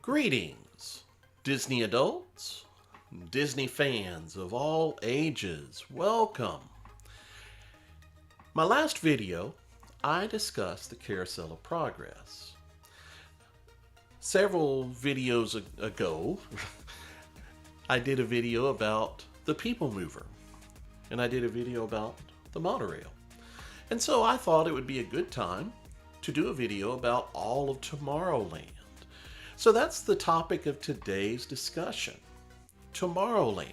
Greetings, Disney adults, Disney fans of all ages. Welcome. My last video, I discussed the Carousel of Progress. Several videos ago, I did a video about the People Mover, and I did a video about the monorail. And so I thought it would be a good time to do a video about all of Tomorrowland. So that's the topic of today's discussion, Tomorrowland.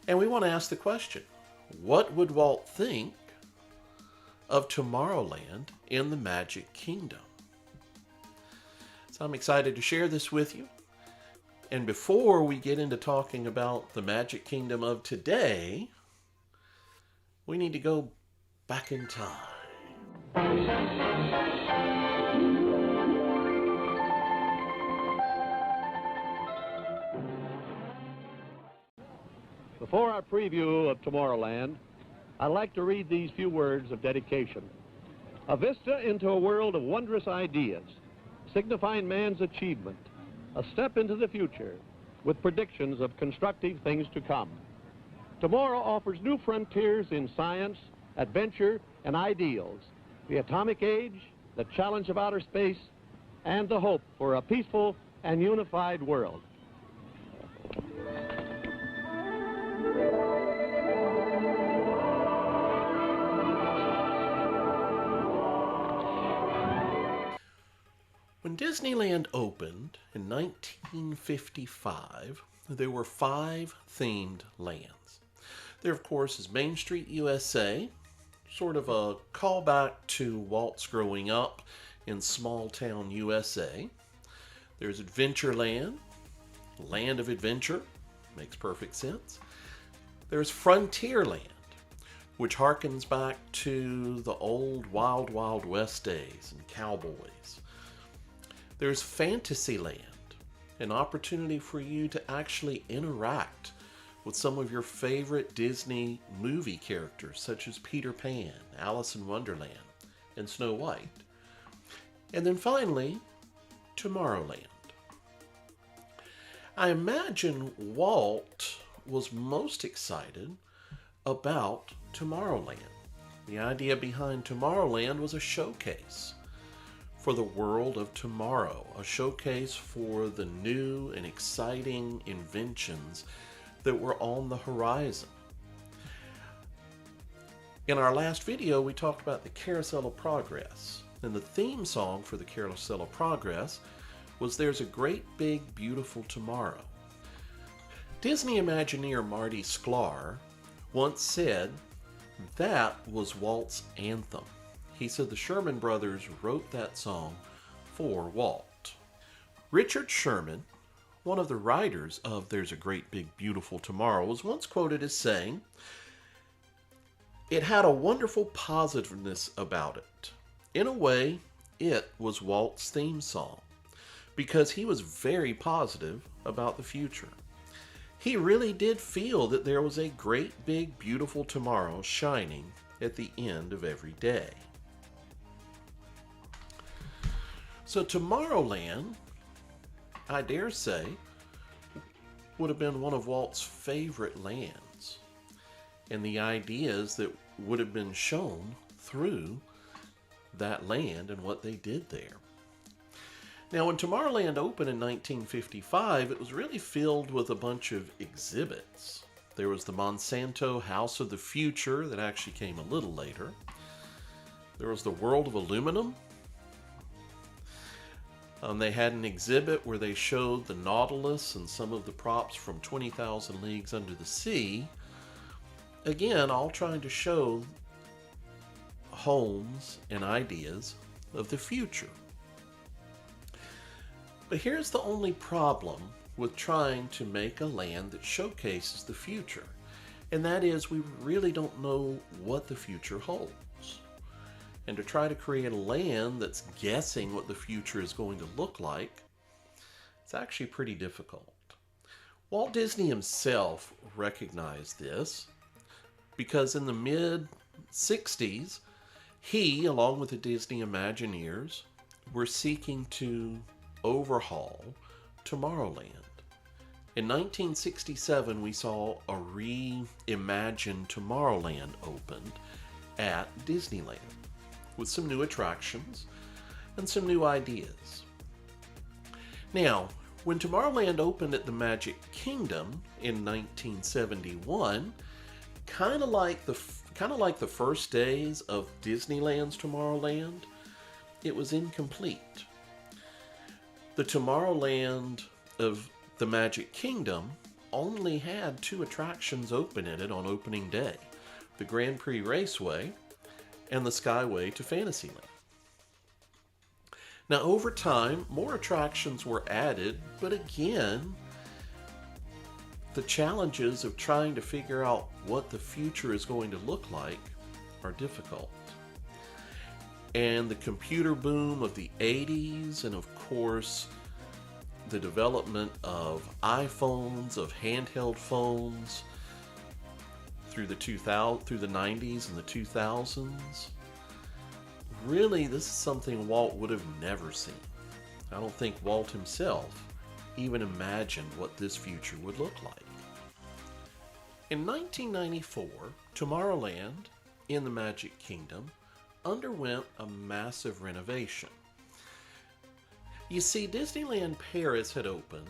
And we want to ask the question, what would Walt think of Tomorrowland in the Magic Kingdom? So I'm excited to share this with you. And before we get into talking about the Magic Kingdom of today, we need to go back in time. Before our preview of Tomorrowland, I'd like to read these few words of dedication. A vista into a world of wondrous ideas, signifying man's achievement, a step into the future with predictions of constructive things to come. Tomorrow offers new frontiers in science, adventure, and ideals, the atomic age, the challenge of outer space, and the hope for a peaceful and unified world. When Disneyland opened in 1955, there were 5 themed lands. There, of course, is Main Street USA, sort of a callback to Walt's growing up in small town USA. There's Adventureland, Land of Adventure, makes perfect sense. There's Frontierland, which harkens back to the old Wild Wild West days and cowboys. There's Fantasyland, an opportunity for you to actually interact with some of your favorite Disney movie characters, such as Peter Pan, Alice in Wonderland, and Snow White. And then finally, Tomorrowland. I imagine Walt was most excited about Tomorrowland. The idea behind Tomorrowland was a showcase for the world of tomorrow, a showcase for the new and exciting inventions that were on the horizon. In our last video, we talked about the Carousel of Progress, and the theme song for the Carousel of Progress was There's a Great Big Beautiful Tomorrow. Disney Imagineer Marty Sklar once said that was Walt's anthem. He said the Sherman Brothers wrote that song for Walt. Richard Sherman, one of the writers of There's a Great Big Beautiful Tomorrow, was once quoted as saying, "It had a wonderful positiveness about it. In a way, it was Walt's theme song, because he was very positive about the future. He really did feel that there was a great big beautiful tomorrow shining at the end of every day." So Tomorrowland, I dare say, would have been one of Walt's favorite lands, and the ideas that would have been shown through that land and what they did there. Now, when Tomorrowland opened in 1955, it was really filled with a bunch of exhibits. There was the Monsanto House of the Future that actually came a little later. There was the World of Aluminum. They had an exhibit where they showed the Nautilus and some of the props from 20,000 Leagues Under the Sea. Again, all trying to show homes and ideas of the future. But here's the only problem with trying to make a land that showcases the future, and that is we really don't know what the future holds. And to try to create a land that's guessing what the future is going to look like, it's actually pretty difficult. Walt Disney himself recognized this because in the mid-60s, he, along with the Disney Imagineers, were seeking to overhaul Tomorrowland. In 1967, we saw a reimagined Tomorrowland opened at Disneyland with some new attractions and some new ideas. Now, when Tomorrowland opened at the Magic Kingdom in 1971, kind of like the first days of Disneyland's Tomorrowland, it was incomplete. The Tomorrowland of the Magic Kingdom only had 2 attractions open in it on opening day: the Grand Prix Raceway and the Skyway to Fantasyland. Now, over time, more attractions were added, but again, the challenges of trying to figure out what the future is going to look like are difficult. And the computer boom of the 80s, and of course, the development of iPhones, of handheld phones through the 90s and the 2000s. Really, this is something Walt would have never seen. I don't think Walt himself even imagined what this future would look like. In 1994, Tomorrowland in the Magic Kingdom underwent a massive renovation. You see, Disneyland Paris had opened,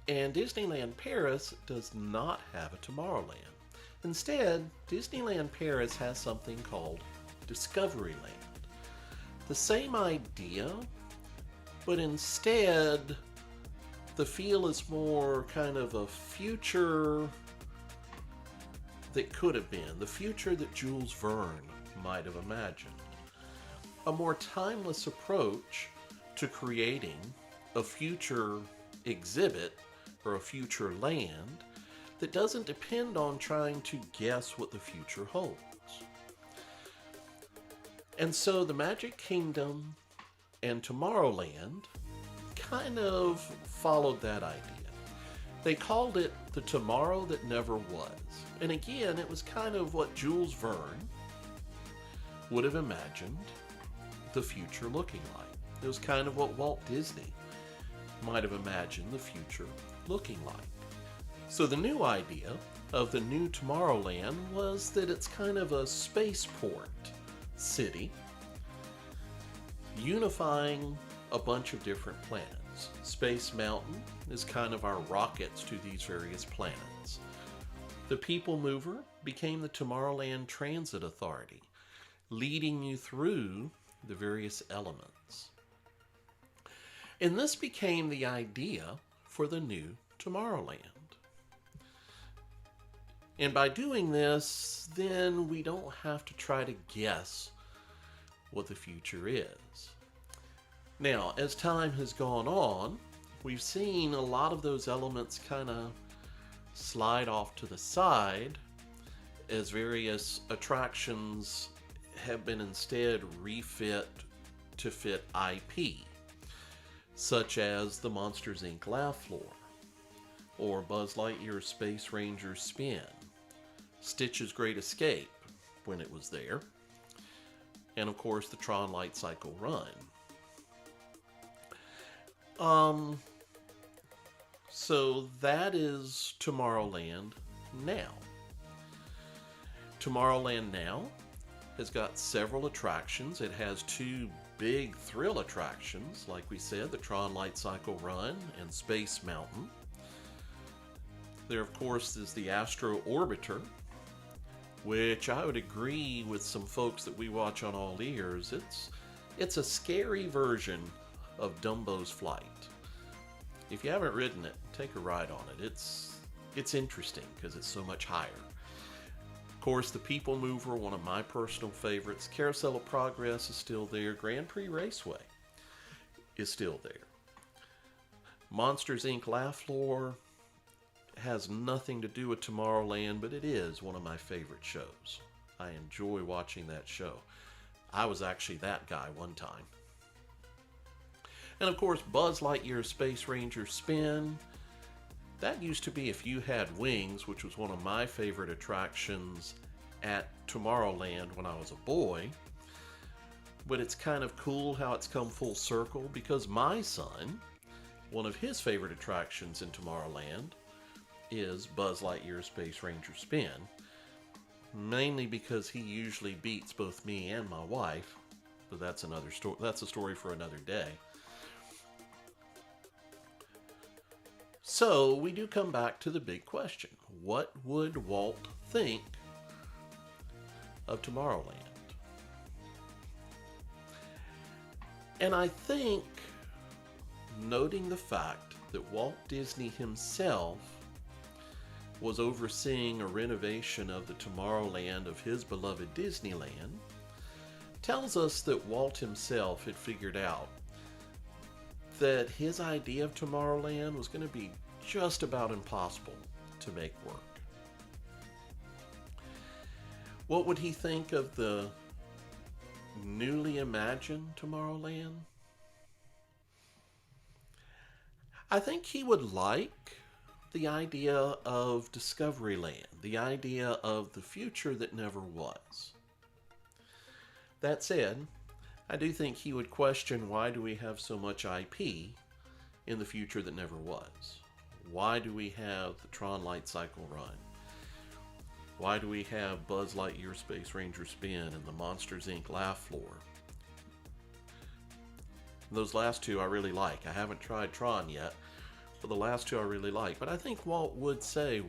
and Disneyland Paris does not have a Tomorrowland. Instead, Disneyland Paris has something called Discoveryland. The same idea, but instead, the feel is more kind of a future that could have been, the future that Jules Verne might have imagined. A more timeless approach to creating a future exhibit or a future land that doesn't depend on trying to guess what the future holds. And so the Magic Kingdom and Tomorrowland kind of followed that idea. They called it the Tomorrow That Never Was. And again, it was kind of what Jules Verne would have imagined the future looking like. It was kind of what Walt Disney might have imagined the future looking like. So the new idea of the new Tomorrowland was that it's kind of a spaceport city unifying a bunch of different planets. Space Mountain is kind of our rockets to these various planets. The People Mover became the Tomorrowland Transit Authority, leading you through the various elements. And this became the idea for the new Tomorrowland. And by doing this, then we don't have to try to guess what the future is. Now, as time has gone on, we've seen a lot of those elements kind of slide off to the side as various attractions have been instead refit to fit IP, such as the Monsters, Inc. Laugh Floor, or Buzz Lightyear's Space Ranger Spin, Stitch's Great Escape when it was there, and of course the Tron Light Cycle Run. So that is Tomorrowland now. Tomorrowland now has got several attractions. It has 2 big thrill attractions, like we said, the Tron Light Cycle Run and Space Mountain. There, of course, is the Astro Orbiter, which I would agree with some folks that we watch on All Ears. It's a scary version of Dumbo's Flight. If you haven't ridden it, take a ride on it. It's interesting because it's so much higher. Of course, the People Mover, one of my personal favorites. Carousel of Progress is still there. Grand Prix Raceway is still there. Monsters, Inc. Laugh Floor has nothing to do with Tomorrowland, but it is one of my favorite shows. I enjoy watching that show. I was actually that guy one time. And of course, Buzz Lightyear's Space Ranger Spin. That used to be If You Had Wings, which was one of my favorite attractions at Tomorrowland when I was a boy. but it's kind of cool how it's come full circle because my son, one of his favorite attractions in Tomorrowland is Buzz Lightyear's Space Ranger Spin, mainly because he usually beats both me and my wife, but that's another story. That's a story for another day. So we do come back to the big question. What would Walt think of Tomorrowland? And I think, noting the fact that Walt Disney himself was overseeing a renovation of the Tomorrowland of his beloved Disneyland, tells us that Walt himself had figured out that his idea of Tomorrowland was going to be just about impossible to make work. What would he think of the newly imagined Tomorrowland? I think he would like the idea of Discoveryland, the idea of the future that never was. That said, I do think he would question, why do we have so much IP in the future that never was? Why do we have the Tron Light Cycle Run? Why do we have Buzz Lightyear Space Ranger Spin and the Monsters Inc. Laugh Floor? Those last two I really like. I haven't tried Tron yet, but the last two I really like. But I think Walt would say,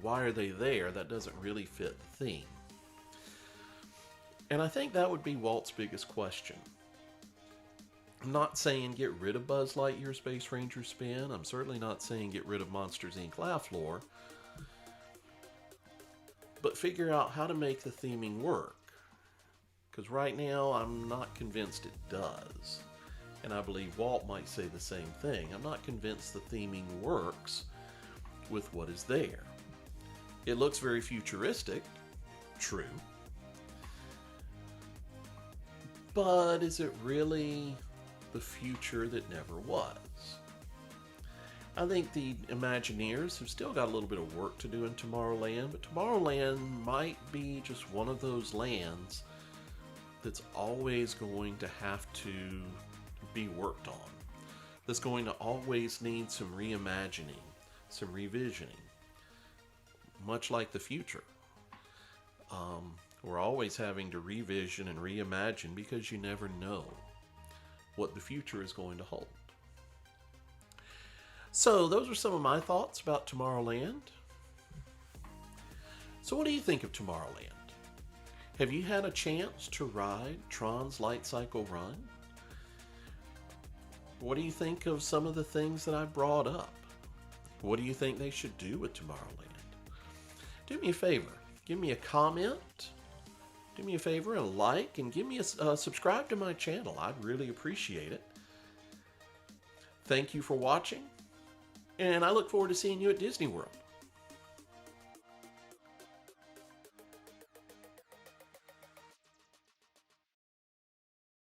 why are they there? That doesn't really fit the theme. And I think that would be Walt's biggest question. I'm not saying get rid of Buzz Lightyear Space Ranger Spin. I'm certainly not saying get rid of Monsters Inc. Laugh Floor. But figure out how to make the theming work. Because right now, I'm not convinced it does. And I believe Walt might say the same thing. I'm not convinced the theming works with what is there. It looks very futuristic, true. But is it really the future that never was? I think the Imagineers have still got a little bit of work to do in Tomorrowland, but Tomorrowland might be just one of those lands that's always going to have to be worked on. That's going to always need some reimagining, some revisioning, much like the future. We're always having to revision and reimagine because you never know what the future is going to hold. So those are some of my thoughts about Tomorrowland. So what do you think of Tomorrowland? Have you had a chance to ride Tron's Light Cycle Run? What do you think of some of the things that I brought up? What do you think they should do with Tomorrowland? Do me a favor, give me a comment, do me a favor and like, and give me a subscribe to my channel. I'd really appreciate it. Thank you for watching, and I look forward to seeing you at Disney World.